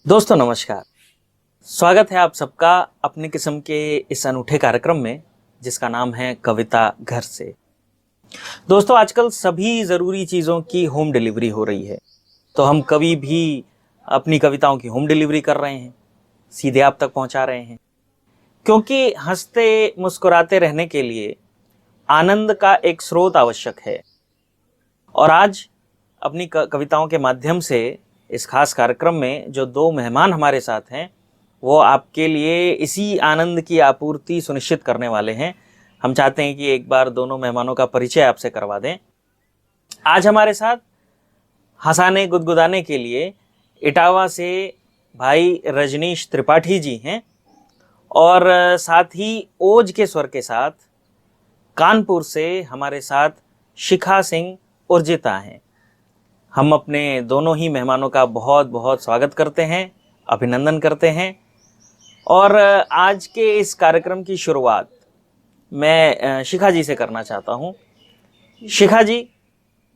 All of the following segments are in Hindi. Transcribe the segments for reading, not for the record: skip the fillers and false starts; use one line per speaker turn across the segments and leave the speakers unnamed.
दोस्तों नमस्कार। स्वागत है आप सबका अपने किस्म के इस अनूठे कार्यक्रम में जिसका नाम है कविता घर से। दोस्तों आजकल सभी ज़रूरी चीज़ों की होम डिलीवरी हो रही है, तो हम कभी भी अपनी कविताओं की होम डिलीवरी कर रहे हैं, सीधे आप तक पहुंचा रहे हैं, क्योंकि हंसते मुस्कुराते रहने के लिए आनंद का एक स्रोत आवश्यक है। और आज अपनी कविताओं के माध्यम से इस खास कार्यक्रम में जो दो मेहमान हमारे साथ हैं वो आपके लिए इसी आनंद की आपूर्ति सुनिश्चित करने वाले हैं। हम चाहते हैं कि एक बार दोनों मेहमानों का परिचय आपसे करवा दें। आज हमारे साथ हंसाने गुदगुदाने के लिए इटावा से भाई रजनीश त्रिपाठी जी हैं और साथ ही ओज के स्वर के साथ कानपुर से हमारे साथ शिखा सिंह उर्जिता हैं। हम अपने दोनों ही मेहमानों का बहुत बहुत स्वागत करते हैं, अभिनंदन करते हैं। और आज के इस कार्यक्रम की शुरुआत मैं शिखा जी से करना चाहता हूं। शिखा जी,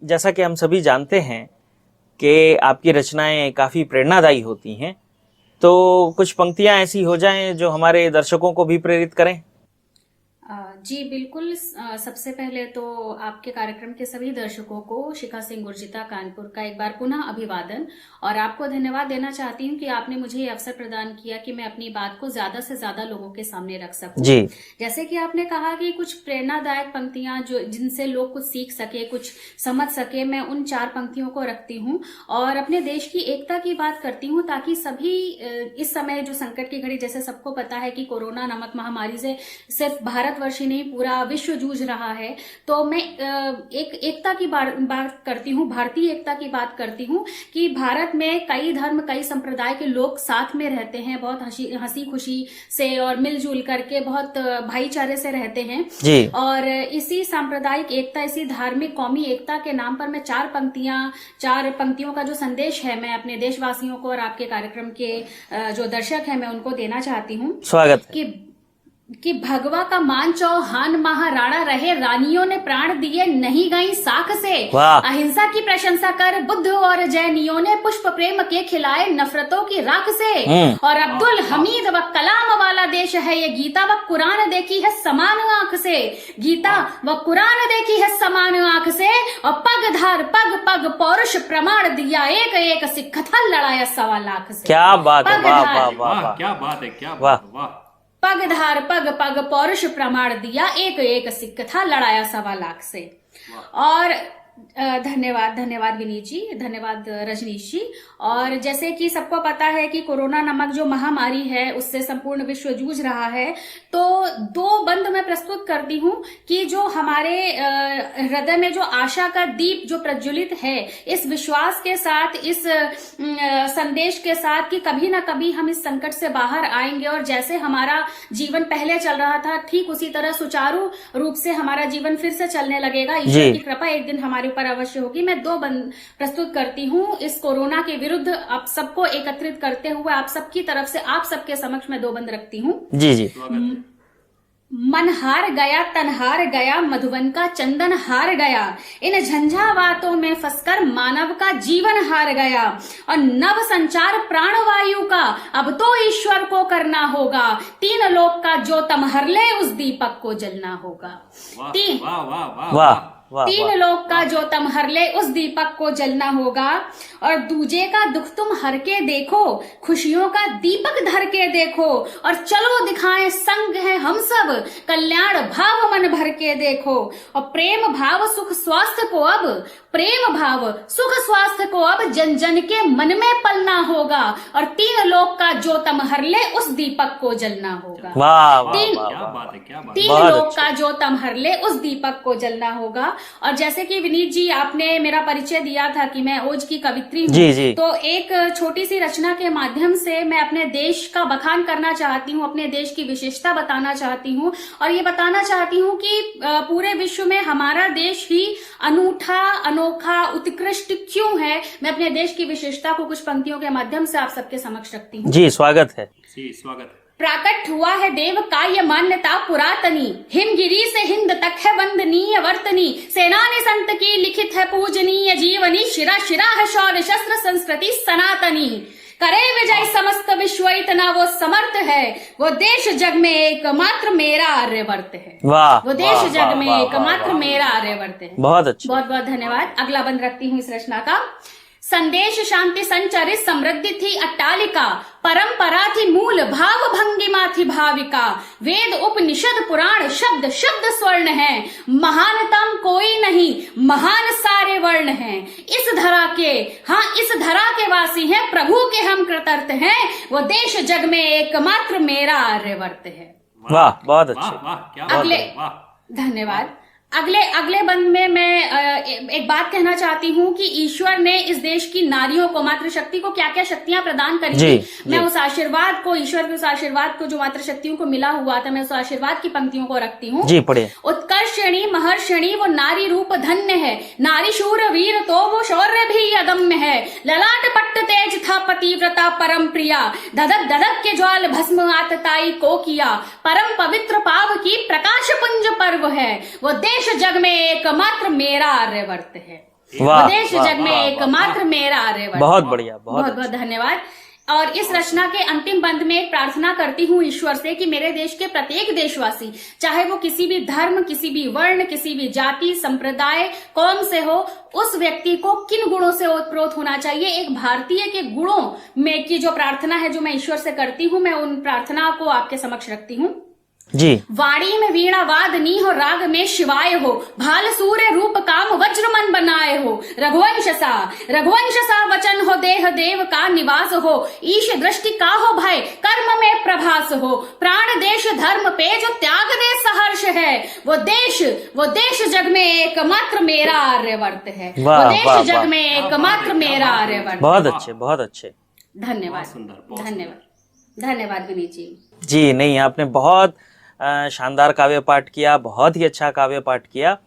जैसा कि हम सभी जानते हैं कि आपकी रचनाएं काफ़ी प्रेरणादायी होती हैं, तो कुछ पंक्तियां ऐसी हो जाएं जो हमारे दर्शकों को भी प्रेरित करें।
जी बिल्कुल। सबसे पहले तो आपके कार्यक्रम के सभी दर्शकों को शिखा सिंह उर्जिता कानपुर का एक बार पुनः अभिवादन और आपको धन्यवाद देना चाहती हूँ कि आपने मुझे ये अवसर प्रदान किया कि मैं अपनी बात को ज्यादा से ज्यादा लोगों के सामने रख सकूं।
जी।
जैसे कि आपने कहा कि कुछ प्रेरणादायक पंक्तियां जो जिनसे लोग कुछ सीख सके, कुछ समझ सके, मैं उन 4 पंक्तियों को रखती हूँ और अपने देश की एकता की बात करती हूँ ताकि सभी इस समय जो संकट की घड़ी, जैसे सबको पता है कि कोरोना नामक महामारी से सिर्फ भारतवर्ष ही नहीं पूरा विश्व जूझ रहा है, तो मैं एक एकता की बात करती हूँ, भारतीय एकता की बात करती हूँ कि भारत में कई धर्म कई संप्रदाय के लोग साथ में रहते हैं, बहुत हंसी खुशी से और मिलजुल करके बहुत भाईचारे से रहते हैं
जी। और
इसी सांप्रदायिक एकता, इसी धार्मिक कौमी एकता के नाम पर मैं 4 पंक्तियों का जो संदेश है मैं अपने देशवासियों को और आपके कार्यक्रम के जो दर्शक हैं मैं उनको देना चाहती हूँ।
स्वागत
कि भगवा का मान चौहान महाराणा रहे, रानियों ने प्राण दिए नहीं गई साख से, अहिंसा की प्रशंसा कर बुद्ध और जैनियों ने पुष्प प्रेम के खिलाए नफरतों की राख से, और अब्दुल हमीद व कलाम वाला देश है ये, गीता व कुरान देखी है समान आंख से, गीता व कुरान देखी है समान आंख से, और पग धार पग पग पौरुष प्रमाण दिया, एक एक सिख था लड़ाया 1.25 लाख से।
क्या बात है, वाह वाह वाह,
क्या बात है, क्या
वाह
वाह।
पग धार पग पग पौरुष प्रमाण दिया, एक एक सिख था लड़ाया 1.25 लाख से। और धन्यवाद विनीत जी, धन्यवाद रजनीश जी। और जैसे कि सबको पता है कि कोरोना नामक जो महामारी है उससे संपूर्ण विश्व जूझ रहा है, तो 2 बंद मैं प्रस्तुत करती हूँ कि जो हमारे हृदय में जो आशा का दीप जो प्रज्वलित है, इस विश्वास के साथ, इस संदेश के साथ कि कभी ना कभी हम इस संकट से बाहर आएंगे और जैसे हमारा जीवन पहले चल रहा था ठीक उसी तरह सुचारू रूप से हमारा जीवन फिर से चलने लगेगा। ईश्वर की कृपा एक दिन हमारे ऊपर अवश्य होगी। मैं 2 बंद प्रस्तुत करती हूँ इस कोरोना के विरुद्ध आप सबको एकत्रित करते हुए, आप सबकी तरफ से आप सबके समक्ष मैं 2 बंद रखती हूँ।
जी जी।
मन हार गया, तन हार गया, मधुबन का चंदन हार गया, इन झंझावातों में फंसकर मानव का जीवन हार गया, और नव संचार प्राणवायु का अब तो ईश्वर को करना होगा, 3 लोक का जो तम हर ले उस दीपक को जलना होगा।
वाह
3 लोक का जो तम हर ले उस दीपक को जलना होगा, और दूजे का दुख तुम हर के देखो, खुशियों का दीपक धर के देखो, और चलो दिखाएं संग है हम सब, कल्याण भाव मन भर के देखो, और प्रेम भाव सुख स्वास्थ्य को अब, प्रेम भाव सुख स्वास्थ्य को अब जन जन के मन में पलना होगा, और 3 लोक का जो तम हर ले उस दीपक को जलना होगा।
वाह
3 लोक का जो तम हर ले उस दीपक को जलना होगा। और जैसे कि विनीत जी आपने मेरा परिचय दिया था कि मैं ओज की कवित्री हूँ, तो एक छोटी सी रचना के माध्यम से मैं अपने देश का बखान करना चाहती हूँ, अपने देश की विशेषता बताना चाहती हूँ, और ये बताना चाहती हूँ कि पूरे विश्व में हमारा देश ही अनूठा, अनोखा, उत्कृष्ट क्यों है। मैं अपने देश की विशेषता को कुछ पंक्तियों के माध्यम से आप सबके समक्ष रखती हूँ।
जी स्वागत है।
जी स्वागत है।
प्राकट हुआ है देव काय मान्यता पुरातनी, हिमगिरी से हिंद तक है वंदनीय वर्तनी, सेनानी संत की लिखित है पूजनीय जीवनी, शिरा शिरा है शौर्य शस्त्र संस्कृति सनातनी, करे विजय समस्त विश्व, इतना वो समर्थ है, वो देश जग में एकमात्र मेरा आर्यवर्त है।
वाह,
वो देश
वाह,
जग में
वाह,
एकमात्र
वाह,
मेरा आर्यवर्त है।
बहुत अच्छा।
बहुत बहुत धन्यवाद। अगला बंद रखती हूँ इस रचना का। संदेश शांति संचरित समृद्धि थी अट्टालिका, परंपरा थी मूल भाव भंगिमा थी भाविका, वेद उपनिषद पुराण शब्द शब्द स्वर्ण है, महानतम कोई नहीं महान सारे वर्ण हैं, इस धरा के, हाँ इस धरा के वासी हैं, प्रभु के हम कृतर्थ हैं, वो देश जग में एकमात्र मेरा आर्यवर्त है।
वाह, बहुत अच्छे।
वाह, क्या
अगले,
वाह।
धन्यवाद। अगले बंद में मैं एक बात कहना चाहती हूँ कि ईश्वर ने इस देश की नारियों को, मातृशक्ति को क्या क्या शक्तियां प्रदान करी थी। मैं उस आशीर्वाद को, ईश्वर के उस आशीर्वाद को जो मातृशक्तियों को मिला हुआ था, मैं उस आशीर्वाद की पंक्तियों को रखती हूँ।
जी पढ़िए।
उत्कर्षणी महर्षणी वो नारी रूप धन्य है, नारी शूर वीर तो वो शौर्य भी अदम्य है, ललाट पट्ट तेज था पतिव्रता परम प्रिया, धधक धधक के ज्वाल भस्म आतताई को किया, परम पवित्र पाव की प्रकाश पुंज पर्व है, वो देश जग में एकमात्र मेरा आर्यवर्त है।
वाह,
वो देश
वाह,
जग में
वाह,
एकमात्र मेरा आर्यवर्त।
बहुत बढ़िया, बहुत
बहुत धन्यवाद। और इस रचना के अंतिम बंद में एक प्रार्थना करती हूँ ईश्वर से कि मेरे देश के प्रत्येक देशवासी, चाहे वो किसी भी धर्म, किसी भी वर्ण, किसी भी जाति, संप्रदाय, कौम से हो, उस व्यक्ति को किन गुणों से ओतप्रोत होना चाहिए, एक भारतीय के गुणों में की जो प्रार्थना है, जो मैं ईश्वर से करती हूँ, मैं उन प्रार्थना को आपके समक्ष रखती हूँ।
जी।
वाणी में वीणा वादनी हो, राग में शिवाय हो, भाल सूर्य रूप काम वज्र मन बनाए हो, रघुवंश सा वचन हो, देह देव का निवास हो, ईश दृष्टि का हो भय, कर्म में प्रभास हो, प्राण देश धर्म पे जो त्याग दे सहर्ष है, वो देश जग में एकमात्र मेरा आर्यवर्त है। वो देश जग में एकमात्र मेरा आर्यवर्त।
बहुत अच्छे, बहुत अच्छे।
धन्यवाद, धन्यवाद विनीत जी।
जी नहीं, आपने बहुत शानदार काव्य पाठ किया, बहुत ही अच्छा काव्य पाठ किया।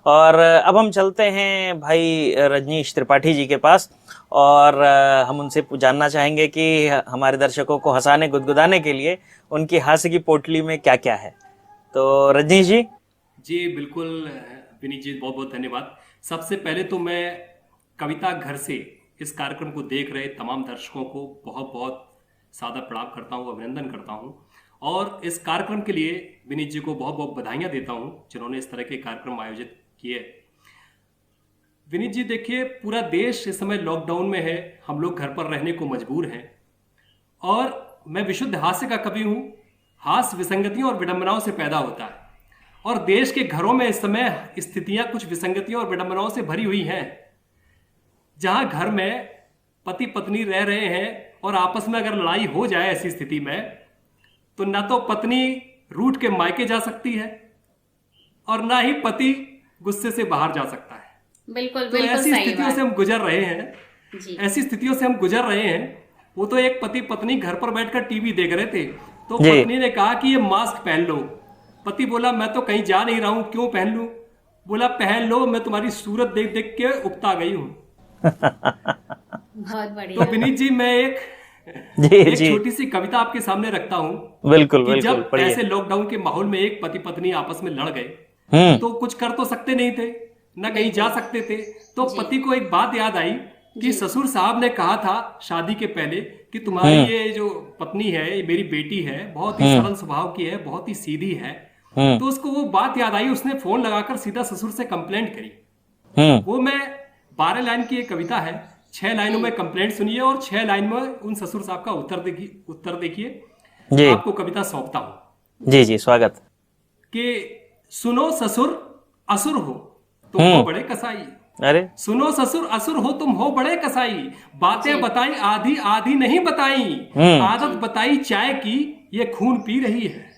और अब हम चलते हैं भाई रजनीश त्रिपाठी जी के पास, और हम उनसे जानना चाहेंगे कि हमारे दर्शकों को हंसाने गुदगुदाने के लिए उनकी हास्य की पोटली में क्या क्या है। तो रजनीश जी।
जी बिल्कुल विनीत जी, बहुत बहुत धन्यवाद। सबसे पहले तो मैं कविता घर से इस कार्यक्रम को देख रहे तमाम दर्शकों को बहुत बहुत सादर प्रणाम करता हूँ, अभिनंदन करता हूँ, और इस कार्यक्रम के लिए विनीत जी को बहुत बहुत बधाइयाँ देता हूँ जिन्होंने इस तरह के कार्यक्रम आयोजित किए। विनीत जी देखिए, पूरा देश इस समय लॉकडाउन में है, हम लोग घर पर रहने को मजबूर हैं, और मैं विशुद्ध हास्य का कवि हूँ। हास्य विसंगतियों और विडंबनाओं से पैदा होता है, और देश के घरों में इस समय स्थितियां कुछ विसंगतियों और विडंबनाओं से भरी हुई हैं। जहां घर में पति पत्नी रह रहे हैं और आपस में अगर लड़ाई हो जाए ऐसी स्थिति में, तो ना तो पत्नी रूठ के मायके जा सकती है और ना ही पति गुस्से से बाहर जा सकता है।
बिल्कुल,
तो ऐसी स्थितियों से हम गुजर रहे हैं
जी।
ऐसी स्थितियों से हम गुजर रहे हैं। वो तो एक पति पत्नी घर पर बैठकर टीवी देख रहे थे, तो पत्नी ने कहा कि ये मास्क पहन लो। पति बोला मैं तो कहीं जा नहीं रहा हूं, क्यों पहन लूं? बोला पहन लो, मैं तुम्हारी सूरत देख देख के उकता गई हूं।
बहुत बढ़िया।
तो विनीत जी, मैं एक छोटी सी कविता आपके सामने रखता हूँ।
बिल्कुल बिल्कुल।
जब ऐसे लॉकडाउन के माहौल में एक पति पत्नी आपस में लड़ गए, तो कुछ कर तो सकते नहीं थे, ना कहीं जा सकते थे। तो पति को एक बात याद आई कि ससुर साहब ने कहा था शादी के पहले कि तुम्हारी ये जो पत्नी है, ये मेरी बेटी है, बहुत ही सरल स्वभाव की है, बहुत ही सीधी है। तो उसको वो बात याद आई, उसने फोन लगाकर सीधा ससुर से कंप्लेंट करी। वो मैं 12 लाइन की एक कविता है, 6 लाइनों में कंप्लेंट सुनिए और 6 लाइन में उन ससुर साहब का उत्तर देखिए। आपको कविता सौंपता हूं।
जी जी, स्वागत।
कि सुनो ससुर असुर हो तुम हो बड़े कसाई।
अरे
सुनो ससुर असुर हो तुम हो बड़े कसाई, बातें बताई आधी आधी नहीं बताई, आदत बताई चाय की ये खून पी रही है।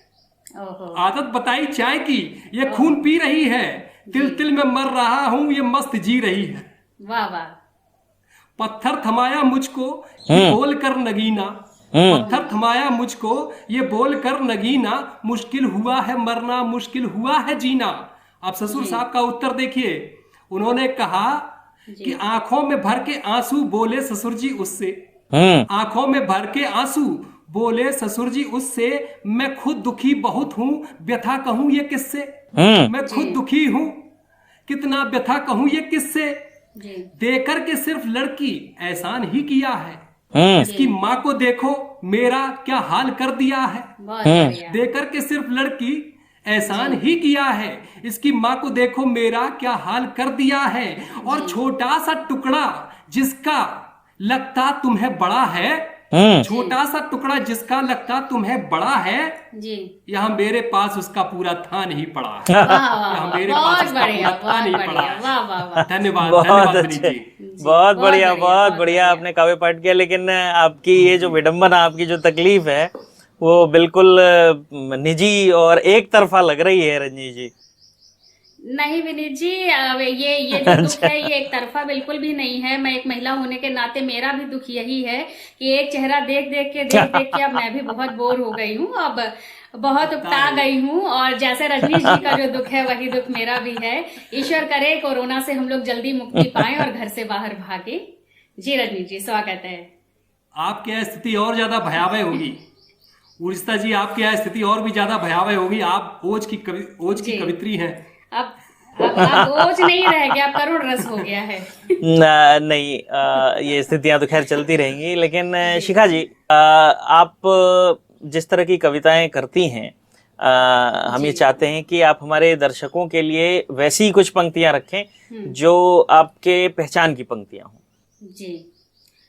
आदत बताई चाय की ये खून पी रही है, तिल तिल में मर रहा हूं ये मस्त जी रही है।
वाह वाह।
पत्थर थमाया मुझको ये बोल कर नगीना, पत्थर थमाया मुझको ये बोल कर नगीना, मुश्किल हुआ है मरना मुश्किल हुआ है जीना। अब ससुर साहब का उत्तर देखिए। उन्होंने कहा कि आंखों में भर के आंसू बोले ससुर जी उससे, आंखों में भर के आंसू बोले ससुर जी उससे, मैं खुद दुखी बहुत हूं व्यथा कहूं ये किससे। मैं खुद दुखी हूं कितना व्यथा कहूं ये किससे, देकर के सिर्फ लड़की एहसान ही किया है, इसकी माँ को देखो मेरा क्या हाल कर दिया है,
बहुत बढ़िया।
देकर के सिर्फ लड़की एहसान ही किया है। इसकी माँ को देखो मेरा क्या हाल कर दिया है, और छोटा सा टुकड़ा जिसका लगता तुम्हें बड़ा है, छोटा सा टुकड़ा जिसका लगता तुम्हें बड़ा है,
जी
यहाँ मेरे पास उसका पूरा थान ही पड़ा है।
वाह वाह
यहाँ मेरे
बहुत
पास उसका
बढ़िया,
पूरा थान ही
बहुत
पड़ा
बढ़िया,
है।
वाह वाह वाह।
धन्यवाद,
बहुत
धन्यवाद
अच्छे,
विनीत जी।
बहुत बढ़िया,
बहुत
बहुत
बढ़िया।
बढ़िया आपने काव्य पाठ किया। लेकिन आपकी ये जो विडंबना, आपकी जो तकलीफ है, वो बिल्कुल निजी और एक तरफा लग रही है रजनी जी।
नहीं विनीत जी, ये जो दुख है ये एक तरफा बिल्कुल भी नहीं है। मैं एक महिला होने के नाते मेरा भी दुख यही है कि एक चेहरा देख देख के अब मैं भी बहुत बोर हो गई हूँ, अब बहुत उकता गई हूँ। और जैसे रजनीश जी का जो दुख है वही दुख मेरा भी है। ईश्वर करे कोरोना से हम लोग जल्दी मुक्ति पाएं और घर से बाहर भागे। जी रजनीश जी स्वागत है।
आपके यहाँ स्थिति और ज्यादा भयावह होगी उर्जिता जी, आपके यहाँ स्थिति और भी ज्यादा भयावह होगी। आप ओज की कवित्री हैं।
अब बोझ नहीं रह गया, अब करुण रस हो गया है।
नहीं, ये स्थितियां तो खैर चलती रहेंगी। लेकिन शिखा जी, आप जिस तरह की कविताएं करती हैं, हम ये चाहते हैं कि आप हमारे दर्शकों के लिए वैसी कुछ पंक्तियां रखें जो आपके पहचान की पंक्तियां हों।
जी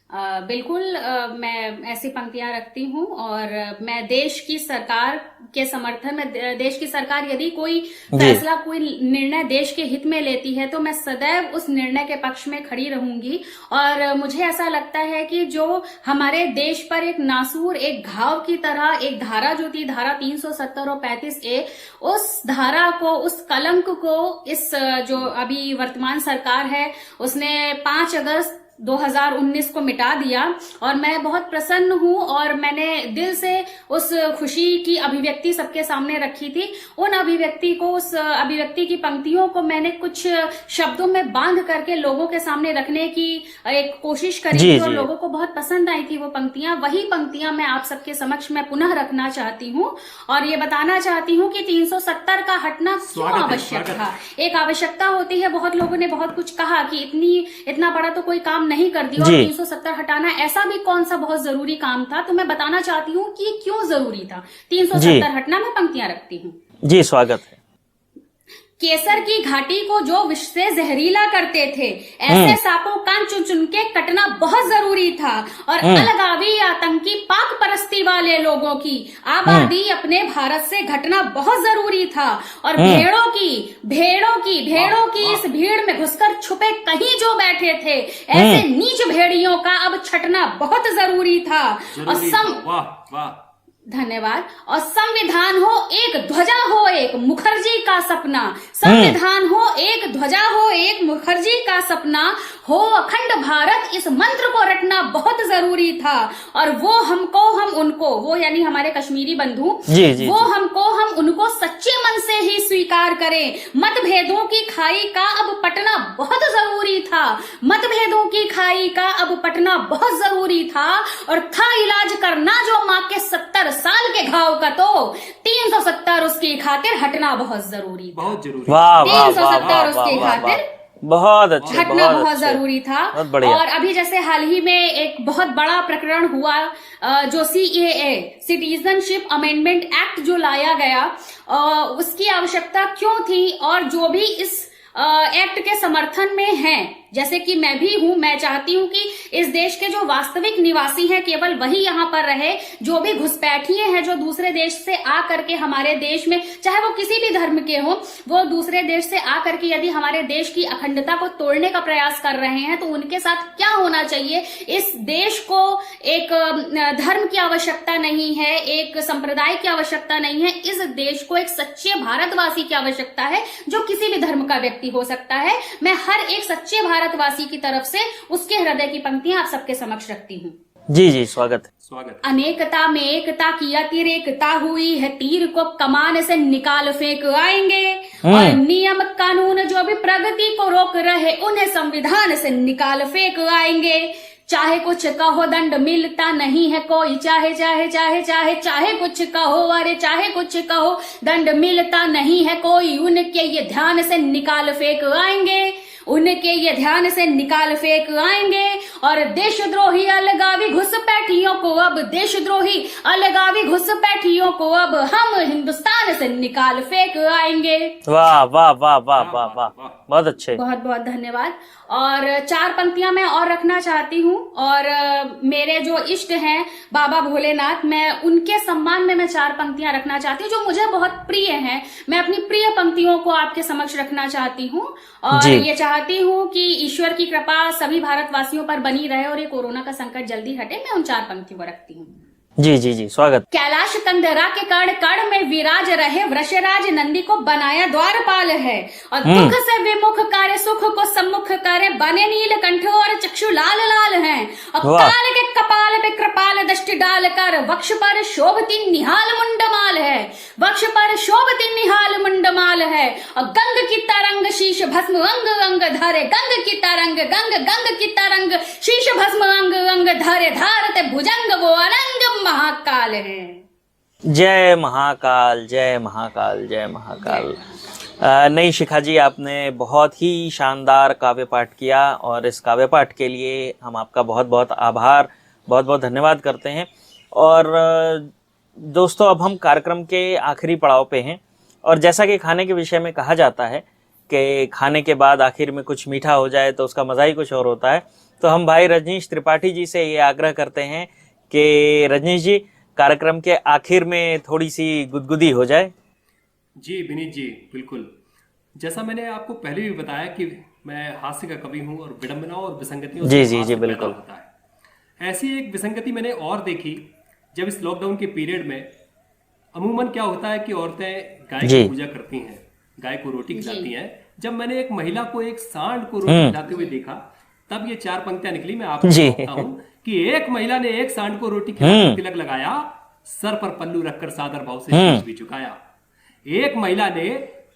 बिल्कुल, मैं ऐसी पंक्तियां रखती हूँ। और मैं देश की सरकार के समर्थन में, देश की सरकार यदि कोई फैसला, कोई निर्णय देश के हित में लेती है तो मैं सदैव उस निर्णय के पक्ष में खड़ी रहूंगी। और मुझे ऐसा लगता है कि जो हमारे देश पर एक नासूर, एक घाव की तरह एक धारा जो थी, धारा 370 और 35A, उस धारा को, उस कलंक को इस जो अभी वर्तमान सरकार है उसने 5 अगस्त 2019 को मिटा दिया। और मैं बहुत प्रसन्न हूँ और मैंने दिल से उस खुशी की अभिव्यक्ति सबके सामने रखी थी। उन अभिव्यक्ति को, उस अभिव्यक्ति की पंक्तियों को मैंने कुछ शब्दों में बांध करके लोगों के सामने रखने की एक कोशिश करी थी और लोगों को बहुत पसंद आई थी वो पंक्तियां। वही पंक्तियां मैं आप सबके समक्ष में पुनः रखना चाहती हूँ और ये बताना चाहती हूँ कि 370 का हटना क्यों आवश्यक था। एक आवश्यकता होती है। बहुत लोगों ने बहुत कुछ कहा कि इतना बड़ा तो कोई काम नहीं कर दिया और 370 हटाना ऐसा भी कौन सा बहुत जरूरी काम था। तो मैं बताना चाहती हूँ कि क्यों जरूरी था 370 हटना। मैं पंक्तियां रखती हूँ।
जी स्वागत है।
केसर की घाटी को जो विष से जहरीला करते थे, ऐसे सांपों कान चुन चुन के कटना बहुत जरूरी था। और अलगावी आतंकी पाक परस्ती वाले लोगों की आबादी अपने भारत से घटना बहुत जरूरी था। और भेड़ों की इस भीड़ में घुसकर छुपे कहीं जो बैठे थे, ऐसे नीच भेड़ियों का अब छटना बहुत जरूरी था। और धन्यवाद। और संविधान हो एक ध्वजा हो एक मुखर्जी का सपना, संविधान हो एक ध्वजा हो एक मुखर्जी का सपना, हो अखंड भारत इस मंत्र को रटना बहुत जरूरी था। और वो हमको हम उनको, वो यानी हमारे कश्मीरी बंधु, वो हमको हम उनको सच्चे मन से ही स्वीकार करें। मतभेदों की खाई का अब पटना बहुत जरूरी था, मतभेदों की खाई का अब पटना बहुत जरूरी था। और था इलाज करना जो माँ के 70 साल के घाव का, तो 370 उसकी खातिर हटना बहुत जरूरी था।
बहुत जरूरी।
370 उसकी खातिर
बहुत अच्छे,
हटना बहुत जरूरी था। और अभी जैसे हाल ही में एक बहुत बड़ा प्रकरण हुआ, जो CAA, सिटीजनशिप अमेंडमेंट एक्ट जो लाया गया, उसकी आवश्यकता क्यों थी। और जो भी इस एक्ट के समर्थन में हैं, जैसे कि मैं भी हूं, मैं चाहती हूं कि इस देश के जो वास्तविक निवासी हैं केवल वही यहाँ पर रहे। जो भी घुसपैठिए हैं जो दूसरे देश से आ करके हमारे देश में, चाहे वो किसी भी धर्म के हो, वो दूसरे देश से आ करके यदि हमारे देश की अखंडता को तोड़ने का प्रयास कर रहे हैं तो उनके साथ क्या होना चाहिए। इस देश को एक धर्म की आवश्यकता नहीं है, एक संप्रदाय की आवश्यकता नहीं है। इस देश को एक सच्चे भारतवासी की आवश्यकता है, जो किसी भी धर्म का व्यक्ति हो सकता है। मैं हर एक सच्चे भारतवासी की तरफ से उसके हृदय की पंक्तियां आप सबके समक्ष रखती हूँ।
जी स्वागत है।
स्वागत।
अनेकता में एकता की अतिरेकता हुई है, तीर को कमान से निकाल फेंक आएंगे। और नियम कानून जो भी प्रगति को रोक रहे, उन्हें संविधान से निकाल फेंक आएंगे। चाहे कुछ कहो दंड मिलता नहीं है कोई, चाहे चाहे चाहे चाहे चाहे कुछ कहो, अरे चाहे कुछ कहो दंड मिलता नहीं है कोई, उनके ये ध्यान से निकाल फेंक आएंगे। उनके ये ध्यान से निकाल फेंक आएंगे। और देशद्रोही अलगावी घुसपैठियों को अब, देशद्रोही अलगावी घुसपैठियों को अब हम हिंदुस्तान से निकाल फेंक आएंगे।
वाह वाह वाह वाह वाह वाह, बहुत अच्छे।
बहुत बहुत धन्यवाद। और 4 पंक्तियां मैं और रखना चाहती हूँ, और मेरे जो इष्ट हैं बाबा भोलेनाथ, मैं उनके सम्मान में मैं 4 पंक्तियां रखना चाहती हूँ जो मुझे बहुत प्रिय हैं। मैं अपनी प्रिय पंक्तियों को आपके समक्ष रखना चाहती हूँ, और ये चाहती हूँ कि ईश्वर की कृपा सभी भारतवासियों पर बनी रहे और ये कोरोना का संकट जल्दी हटे। मैं उन 4 पंक्तियों को रखती हूँ।
जी जी जी, स्वागत।
कैलाश कंदरा के कण कण में विराज रहे वृषराज नंदी को बनाया द्वारपाल है। और दुख से विमुख कार्य सुख को सम्मुख करे बने नील कंठ और चक्षु लाल लाल हैं। और काल के कपाल पे कृपाल दृष्टि डाल कर वक्ष पर शोभती निहाल मुंडमाल है। वक्ष पर शोभती निहाल मुंडमाल है। और गंग की तरंग शीश भस्म अंग अंग धरे। गंग की तरंग गंग गंग की तरंग शीश भस्म अंग अंग धरे। धारते भुजंग वो अनंग महाकाल है।
जय महाकाल, जय महाकाल, जय महाकाल। नहीं शिखा जी, आपने बहुत ही शानदार काव्य पाठ किया और इस काव्य पाठ के लिए हम आपका बहुत बहुत आभार, बहुत बहुत धन्यवाद करते हैं। और दोस्तों, अब हम कार्यक्रम के आखिरी पड़ाव पे हैं, और जैसा कि खाने के विषय में कहा जाता है कि खाने के बाद आखिर में कुछ मीठा हो जाए तो उसका मज़ा ही कुछ और होता है। तो हम भाई रजनीश त्रिपाठी जी से ये आग्रह करते हैं कि रजनीश जी, कार्यक्रम के आखिर में थोड़ी सी गुदगुदी हो जाए।
जी विनीत जी, बिल्कुल। जैसा मैंने आपको पहले भी बताया कि मैं हास्य का कवि हूँ और विडंबनाओं और विसंगतियों से हास्य पैदा होता है। ऐसी एक विसंगति मैंने और देखी जब इस लॉकडाउन के पीरियड में अमूमन क्या होता है कि औरतें गाय की पूजा करती हैं, गाय को रोटी खिलाती हैं। जब मैंने एक महिला को एक सांड को रोटी खिलाते हुए देखा, तब ये 4 पंक्तियां निकली। मैं आपको बताता हूँ कि एक महिला ने एक सांड को रोटी खिलाकर तिलक लगाया, सर पर पल्लू रखकर सादर भाव से शीश भी झुकाया। एक महिला ने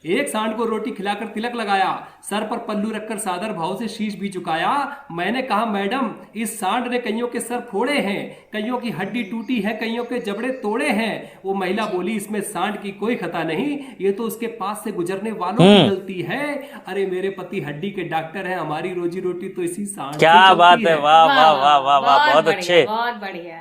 एक सांड को रोटी खिलाकर तिलक लगाया, सर पर पल्लू रखकर सादर भाव से शीश भी झुकाया। मैंने कहा, मैडम, इस सांड ने कईयों के सर फोड़े हैं, कईयों की हड्डी टूटी है, कईयों के जबड़े तोड़े हैं। वो महिला बोली, इसमें सांड की कोई खता नहीं, ये तो उसके पास से गुजरने वालों की गलती है। अरे मेरे पति हड्डी के डॉक्टर हैं, हमारी रोजी रोटी तो इसी सांड से
क्या बात है, वाह वाह वाह वाह वाह, बहुत अच्छे,
बहुत बढ़िया।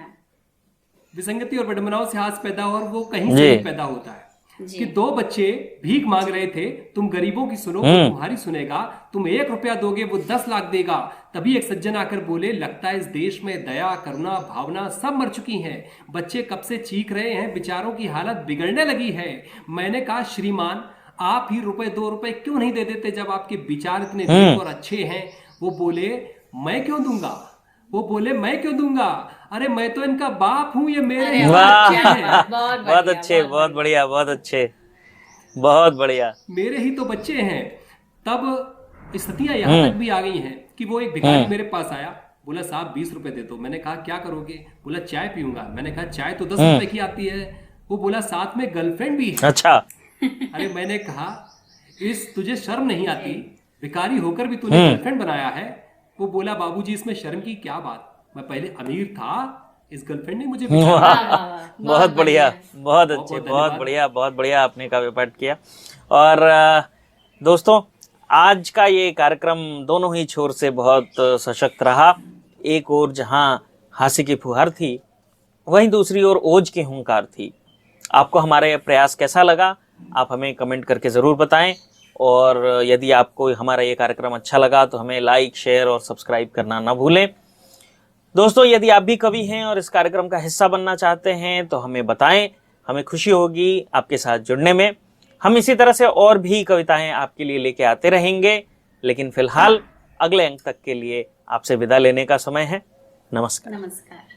विसंगति और विडंबनाओं से हास्य पैदा, और वो कहीं से भी पैदा होता है कि 2 बच्चे भीख मांग रहे थे। तुम गरीबों की सुनो, वो तुम्हारी सुनेगा। तुम 1 रुपया दोगे, वो 10 लाख देगा। तभी एक सज्जन आकर बोले, लगता है इस देश में दया, करुणा, भावना सब मर चुकी हैं। बच्चे कब से चीख रहे हैं, बेचारों की हालत बिगड़ने लगी है। मैंने कहा, श्रीमान, आप ही रुपए 2 रुपए क्यों नहीं दे देते जब आपके विचार इतने नेक और अच्छे हैं? वो बोले, मैं क्यों दूंगा? वो बोले, मैं क्यों दूंगा? अरे मैं तो इनका बाप हूँ, ये मेरे ही बच्चे हैं।
बहुत अच्छे, बहुत बढ़िया, बहुत अच्छे, बहुत बढ़िया,
मेरे ही तो बच्चे हैं। तब स्थितियां यहाँ तक भी आ गई हैं कि वो एक भिखारी मेरे पास आया, बोला, साहब 20 रुपए दे दो। मैंने कहा, क्या करोगे? बोला, चाय पीऊंगा। मैंने कहा, चाय तो 10 रुपए की आती है। वो बोला, साथ में गर्लफ्रेंड भी है।
अच्छा।
अरे मैंने कहा, तुझे शर्म नहीं आती? भिखारी होकर भी तूने गर्लफ्रेंड बनाया है। वो बोला, बाबूजी, इसमें शर्म की क्या बात, मैं पहले अमीर था, इस गर्लफ्रेंड ने मुझे
बहुत बढ़िया, बहुत अच्छे, बहुत बढ़िया, बहुत बढ़िया आपने काव्य पाठ किया। और दोस्तों, आज का ये कार्यक्रम दोनों ही छोर से बहुत सशक्त रहा। एक ओर जहां हास्य की फुहार थी, वहीं दूसरी ओर ओज की हुंकार थी। आपको हमारा यह प्रयास कैसा लगा, आप हमें कमेंट करके ज़रूर बताएं। और यदि आपको हमारा ये कार्यक्रम अच्छा लगा तो हमें लाइक, शेयर और सब्सक्राइब करना ना भूलें। दोस्तों, यदि आप भी कवि हैं और इस कार्यक्रम का हिस्सा बनना चाहते हैं तो हमें बताएं, हमें खुशी होगी आपके साथ जुड़ने में। हम इसी तरह से और भी कविताएं आपके लिए लेके आते रहेंगे, लेकिन फिलहाल अगले अंक तक के लिए आपसे विदा लेने का समय है। नमस्कार।
नमस्कार।